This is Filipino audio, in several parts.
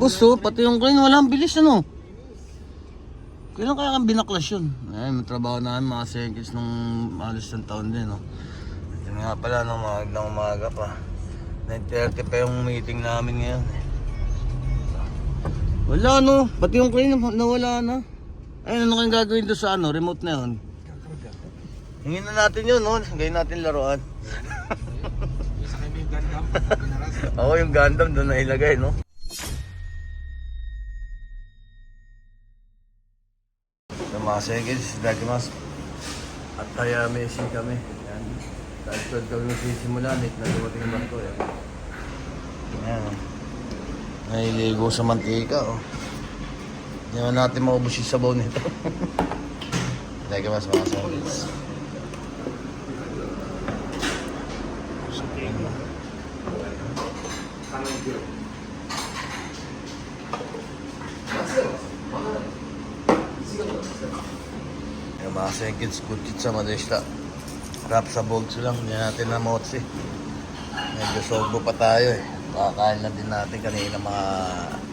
Tapos oh, pati yung crane, walang bilis ano. Kailan kaya kang binaklas yun? Ay, may trabaho namin mga seconds nung alis ng taon din, no? Yun nga pala, no, ng umaga pa. 9:30 pa yung meeting namin ngayon. Wala, no? Pati yung crane nawala na. Ay, ano kayong gagawin doon sa ano, remote na yun? Hingin na natin yun, no? Gawin natin laruan. Isa kayo yung Gundam. Oo, yung Gundam doon na ilagay, no? Mga seconds, dakimas. At kaya messing kami. Yan. Dahil 12 kami magsisimula, late na dumating ang barko. Yan. Yan. Nailigo sa mantika, oh. Hindi naman natin maubos yung sabaw nito. Dakimas mga seconds. Yung mga seconds, kutit sa madesta. Wrap sa bolts lang, hindi natin na motsi. Medyo sobo pa tayo eh. Kakain na din natin kanina mga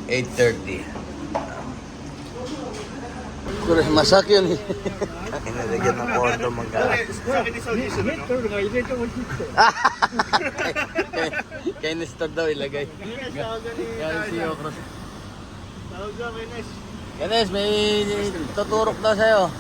8:30. Kuro, masak yun eh. Kinalagyan ng condom ang gano'n. Kay Nestor daw ilagay. Kaya si Okros. Ganes, may tuturok daw sa'yo.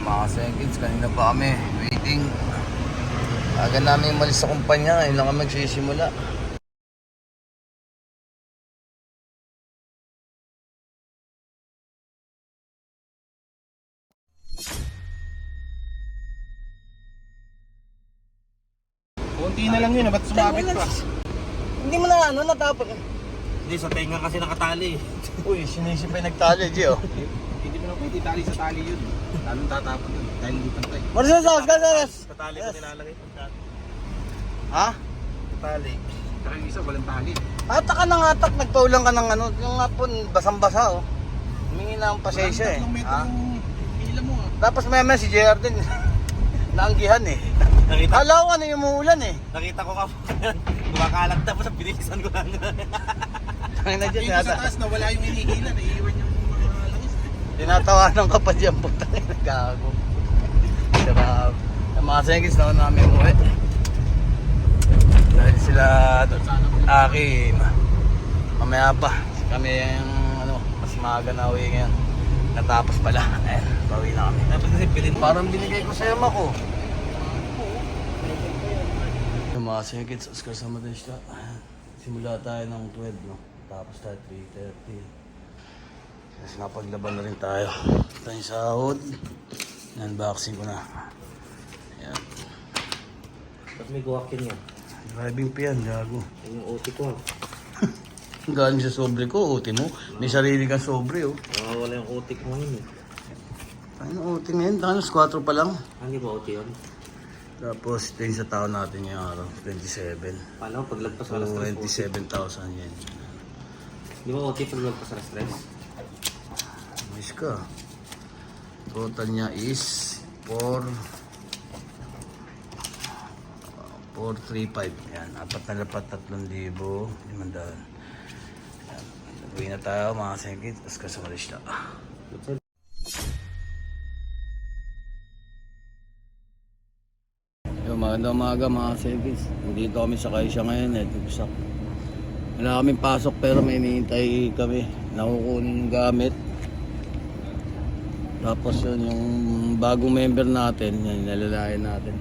Mga seconds, kanina pa kami waiting. Aga namin umalis sa kumpanya, ngayon lang kami magsisimula. Kunti na lang yun, ba't sumabit pa? Hindi mo na ano, natapos. Hindi, sa tenga kasi nakatali. Uy, sinisip ay nagtali, G, oh. Hindi mo na pwede tali sa tali yun. Lalong tatapon yun, dahil hindi pantay. Marcel, gas. Sa tali ko nilalagay. Ha? Tali. Saka yung isa, walang tali. Hatak ka ng hatak, nagpaulang ka ng ano, yung hapon, basang-basa, oh. Humingi na ang pasensya, eh. Ha? Hila mo ah. Tapos may si JR din. Naanggihan, eh. Nakita, Hala ko ano yung umuulan, eh. nakita ko ka kumakalat tapos ang binilisan ko lang. Tangin na dyan, Dito sa taas na wala yung hinihila, naiiwan yung mga langis. tinatawanan ka pa dyan, putang ina, gago. Sarap. Yung mga seconds na namin umuwi. Dahil sila, Aki, mamaya pa. Kami yung, ano, mas maaga na uwi ngayon. Natapos pala. Ayan, bawi na kami. Dapat kasi pilin. Parang binigay ko sa'yo, Mako. Yung mga seconds, Oscar sa Madesta. Simula tayo ng 12, no? Tapos tayo 3:30. Kasi napaglaban na rin tayo. Ito yung sahod. Unboxing ko na. Ayan. Ba't may guwakin yan? Driving pa yan, gago. Yan yung OT ko. Galing sa sobre ko, uti mo. May sarili kang sobre, oh. Wala yung OT ko ngayon eh. Ano, uti ngayon? Tanos, 4 pa lang. Hindi ba OT yun? Tapos, ito yung sa taon natin yung araw, 27. Paano paglagpas sa alas 3? 27,000 yan. Di ba OT paglagpas sa alas 3? Miss ka. Total niya is 435. Yan, 4 na lapat, 3,000. 500. Yan. Uwi na tayo mga sengkit. Tapos kasamalis na. Yung magandang umaga mga sengkit. Nandito kami sa Kaisya ngayon. Nagpisak. Wala kaming pasok pero may hinihintay kami. Nakukunin yung gamit. Tapos yun, yung bagong member natin, yan, nalalayan natin.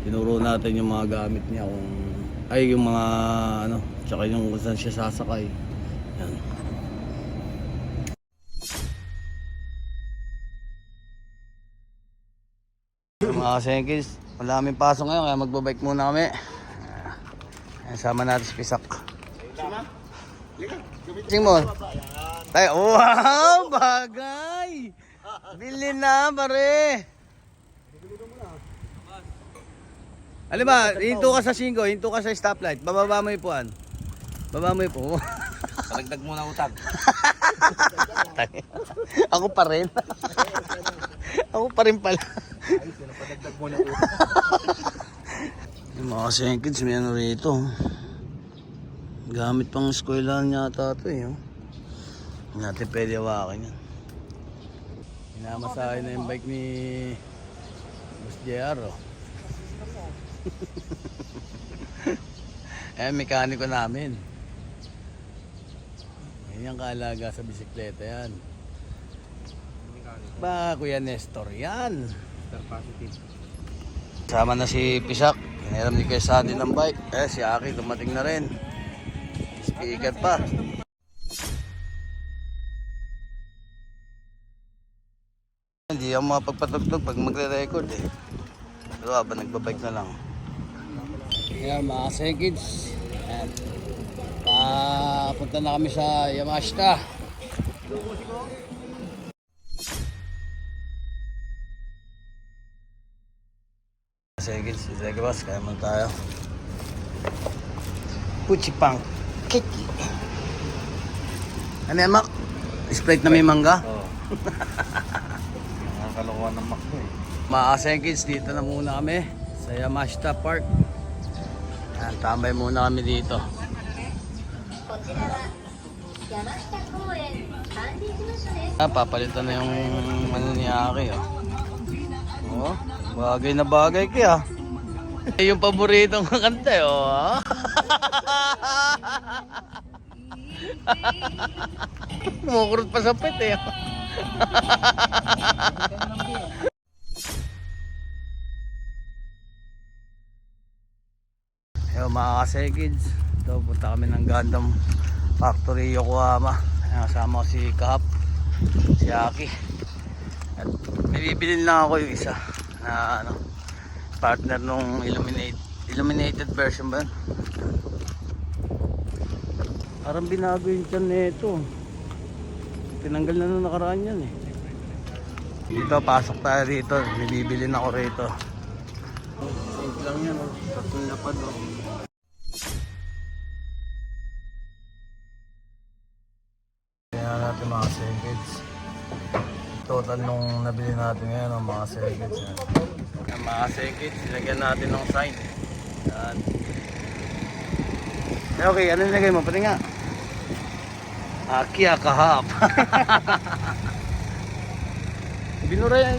Tinuro natin yung mga gamit niya kung ay yung mga ano, tsaka yung kung saan siya sasakay. Yan. Mga senkis, wala kaming pasok ngayon kaya magbabike muna kami. Ayan, sama natin si Pisak. Sing mo. Tayo, wow, bagay. Bili na, pare. Alam ba, hinto ka sa 5, hinto ka sa stoplight. Bababa mo yung puan. Baba mo po. Paragdag mo na utang. Ako pa rin. Ako pa rin pala. Ay, pinapadagdag mo na utang. Yung mga sengkids, may ano rito. Gamit pang eskwelahan yata ito eh. Oh. Hindi natin pwede hawakin yan. Hinamasahin na yung bike ni Boss JR. Oh. Eh, mekaniko namin. Yan yung kaalaga sa bisikleta yan. Ba, Kuya Nestor yan. Star positive. Sama na si Pisak. Hiniram ni Kuya Sandy ng bike. Eh, si Aki dumating na rin. Speaker pa. Hindi ako mapagpatugtog pag magre-record eh. Pero habang nagbabike na lang. Ayan mga seconds. Ayan. Papunta na kami sa Yamashita. Seconds, sige boss, kaya man tayo. Puchipang kiki. Ano yan, Mac? Sprite na may mangga? Oo. Nakakalokohan ng Mac ko eh. Mga seconds, dito na muna kami sa Yamashita Park. Ayan, tambay muna kami dito. Papalitan na yung ano ni Aki, oh. Oh, bagay na bagay kaya. Yung paboritong kanta, oh. Kumukurot pa sa pet, eh. Yo, mga kasekids, ito punta kami ng Gundam Factory Yokohama. Ayan, kasama ko si Kahap, si Aki. At may bibilin lang ako yung isa na ano, partner nung illuminated version ba yun? Parang binago yung tiyan nito. Tinanggal na nung nakaraan yan eh. Dito, pasok tayo dito. May bibilin ako rito. Simple lang yan, oh. Tatlong lapad, oh. Kaya natin mga seconds. Total nung nabili natin ngayon, mga seconds. Yan, mga seconds, ilagyan natin ng sign. Yan. Okay, ano nilagay mo? Pati nga. Aki Kahap. Binura yan,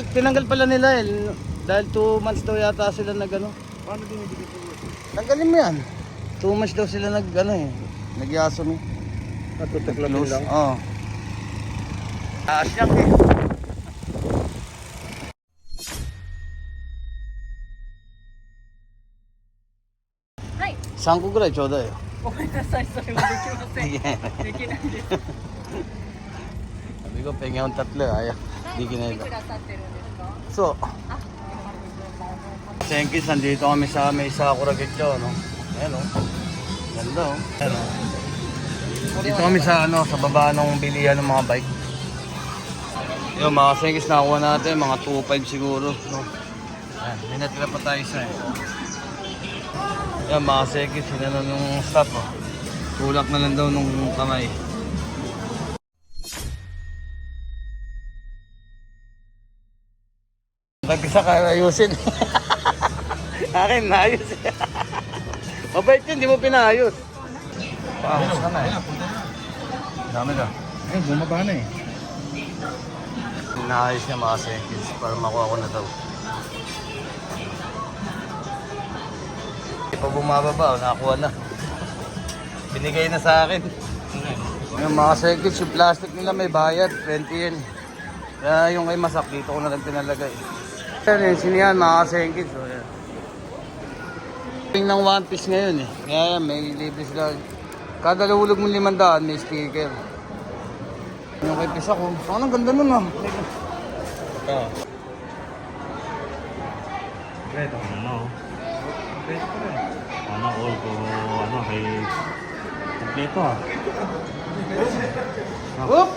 tinanggal pala nila eh. Dahil 2 months daw yata sila nag-ano. Paano binibigay po? Tanggalin mo yan. 2 months daw sila nag-ano eh. Nag-yaso eh. Natutuklamin lang? Oo. Asyak eh.3個ぐらいちょうだいよ。ごめんなさい、それはできません。できないです。 Sabi ko, pengen yung tatlo. Ayaw. Hindi来て kinaiba. くださってるんですか？ So, Senkis, nandito kami sa may Sakura Gityo, no? Ayan, no? Ganda, oh. Ayan, no? Dito kami sa, ano, sa baba ng bilihan ng mga bike. Yung mga Senkis, nakuha natin, mga 2.5 siguro, no? Ayan, may natira pa tayo isa, eh. Yan, mga Senkis, sinano nung stop, oh. Tulak na lang daw nung kamay. Nag-isa ka ayusin. Akin, naayos. Mabait yun, di mo pinaayos. Paayos ka na eh. Dami ka. Eh, bumaba na eh. Pinaayos niya mga seconds para makuha ko na daw. Hindi pa bumababa, nakakuha na. Binigay na sa akin. Yung mga seconds, yung plastic nila may bayad, 20 yen. Kaya yung kay Masak, dito ko na lang pinalagay. Yan yung sinihan, mga seconds. So, yan. Ng One Piece ngayon eh. Kaya may libre sila. Kada lahulog mo 500, may sticker. Yung kay Pisak ko. Saan ang ganda nun ah. Ito. Ito ano? Ito ko rin. Ano, all ko, ano, kay... Kompleto ah. Whoop!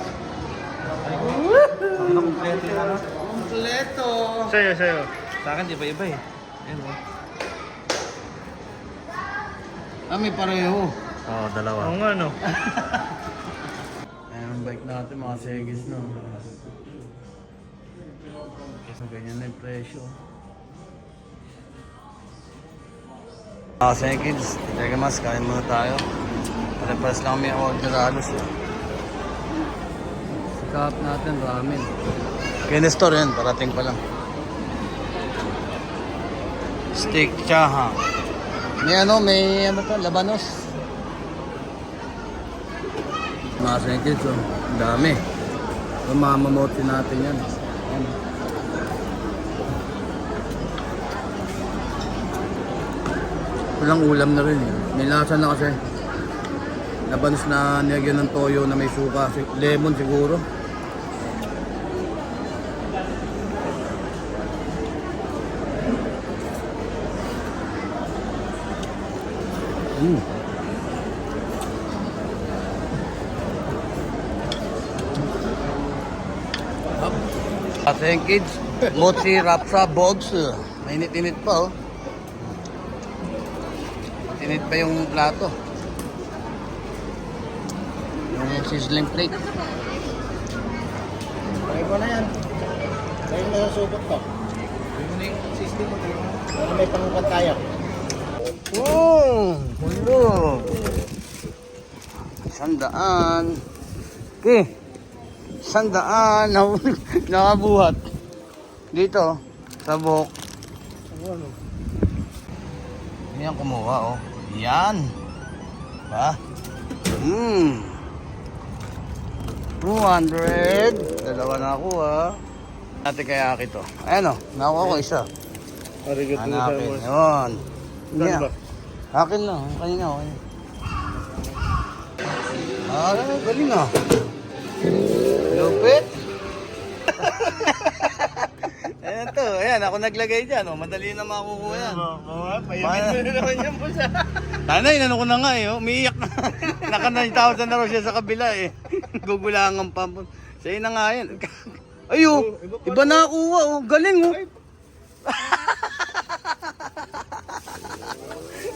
Ano kompleto yung ano? Kompleto! Sa'yo, sa'yo. Sa akin, di ba iba eh. Ayan o. Ah, may pareho. Oo, dalawa. Oo nga, no? Ayan ang bike natin, mga segis no. So, ganyan na yung presyo. Mga segis, teka mas, kain muna tayo. Palapas lang may order halos eh. Sikap natin, ramen. Kaya store yan, parating pa lang. Steak chaha. May ano pa, labanos. Mga segis, oh. Ang dami. So, mamamotin natin yan. Ayan. Walang ulam na rin. May lasa na kasi. Labanos na nilagyan ng toyo na may suka. Lemon siguro. Ating kids, mochi rapsa bogs. Mainit-init pa oh. Init pa yung plato. Yung sizzling plate. Try ko na yan. Try mo na yung subot ko. System mo tayo. Ano may pangkantaya? Mundo. 100. Okay. 100. Nakabuhat. Dito, sabok. Yan kumuha oh. Yan. Ba? 200. Dalawa na ako ah. Ate kaya to. Ayan oh, nakuha ko isa. Hanapin. Yun. Hindi ah. Akin lang. Kanina ako. Galing ah. Lupit. Ayan to. Ayan, ako naglagay dyan. Oh. Madali na makukuha yan. Payamin mo na naman yan po siya. Tanay, inano ko na nga eh. Umiiyak na. Naka 9,000 na raw siya sa kabila eh. Gugulangan pa. Sa'yo na nga yan. Ayo, iba na nakuha oh. Galing oh.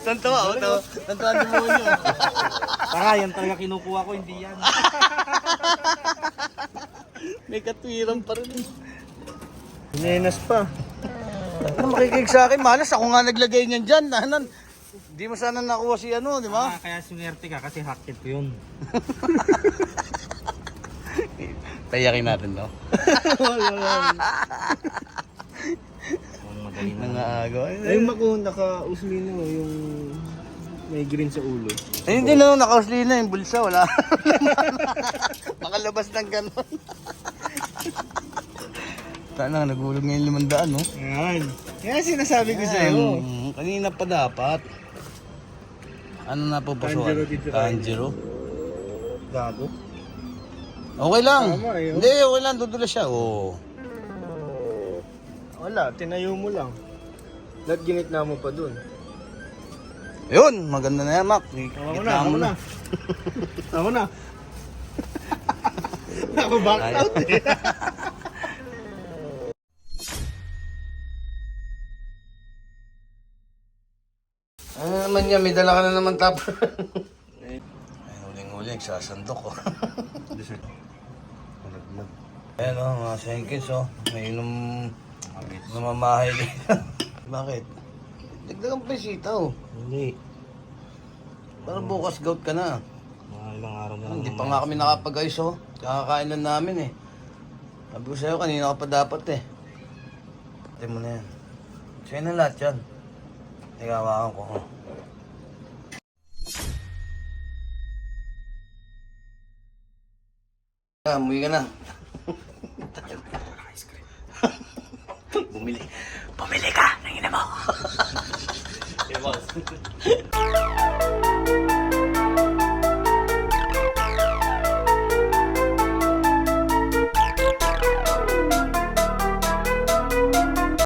Tantawa oh. Tantawa ang demonyo. Tara, yan talaga kinukuha ko, hindi yan. May katwiran pa rin. Hinenas pa. Ano makikinig sa akin? Malas ako nga naglagay niyan dyan. Nahanan. Di mo sana nakuha si ano, di ba? Kaya swerte ka kasi hakit ko yun. Tayakin natin no? Madali na. Nangaagaw. Ay, mako, naka-uslino yung may green sa ulo. Ay, hindi na, nakausli na yung bulsa, wala. Makalabas ng ganon. Sana, nagulog ngayon 500, no? Yan. Yan sinasabi ko sa'yo. Kanina pa dapat. Ano na po Tanjiro dito tayo. Tanjiro. Gago. Okay lang. Tama, eh, oh. Hindi, okay lang. Dudulas siya. Oh. Wala, tinayo mo lang. Lahat ginitna mo pa dun. Yun, maganda na yan, Mac. Ako na. Ako na. Ako back out eh. Ano naman yan, may dala ka na naman tapos. Ay, huling-huling, sasandok ko. Ayan o, mga senkins o. May namamahay dito. Bakit? Dagdagan pa yung sitaw. Hindi. Para bukas gout ka na. Mga ilang araw na lang. Hindi pa nga kami nakapag-ayos o. Kakakain lang namin eh. Sabi ko sa'yo, kanina ka pa dapat eh. Pati mo na yan. Sa'yo na lahat yan. Ikawakan ko. Oh. Umuwi ka na. Bumili ka, nangina mo.